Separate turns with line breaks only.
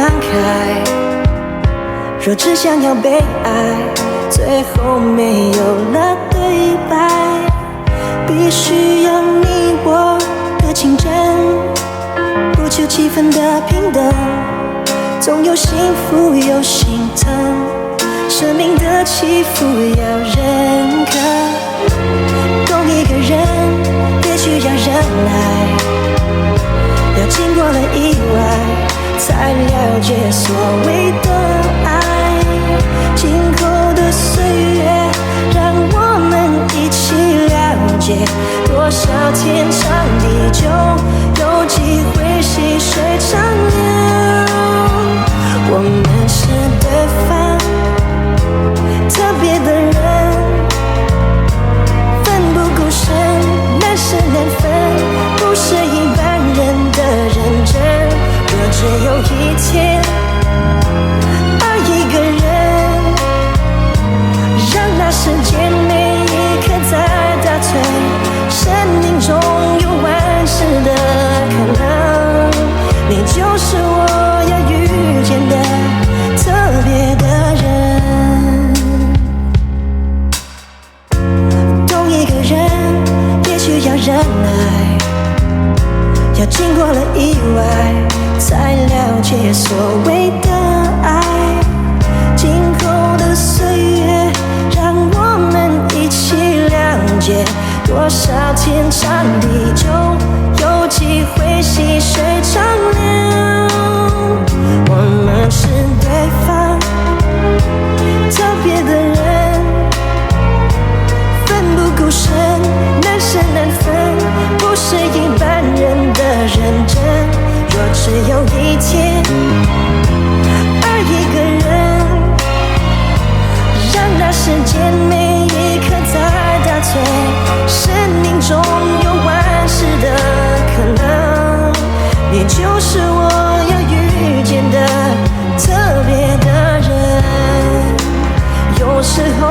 感慨。若只想要被爱，最后没有了对白，必须要你我的情真，不求气氛的平等，总有幸福有心疼，生命的起伏要认可。懂一个人也需要忍耐，要经过了意外，才了解所谓的爱。今后的岁月，让我们一起了解，多少天长地久，有机会细水长流。我们是对方特别的人，奋不顾身，难舍难分，不是一般人的认真。若只有一天爱一个人，让那时间每一刻在倒退，生命中有万事的可能，你就是我要遇见的特别的人。懂一个人也需要忍耐，要经过了意外，才了解所谓的爱。今后的岁月，让我们一起了解，多少天长地久，有机会细水长流。我们是对方特别的人，奋不顾身，难舍难分，不是一般人的认真。若只有一天爱一个人，让那时间每一刻在倒退，生命中有万事的可能，你就是我要遇见的特别的人。有时候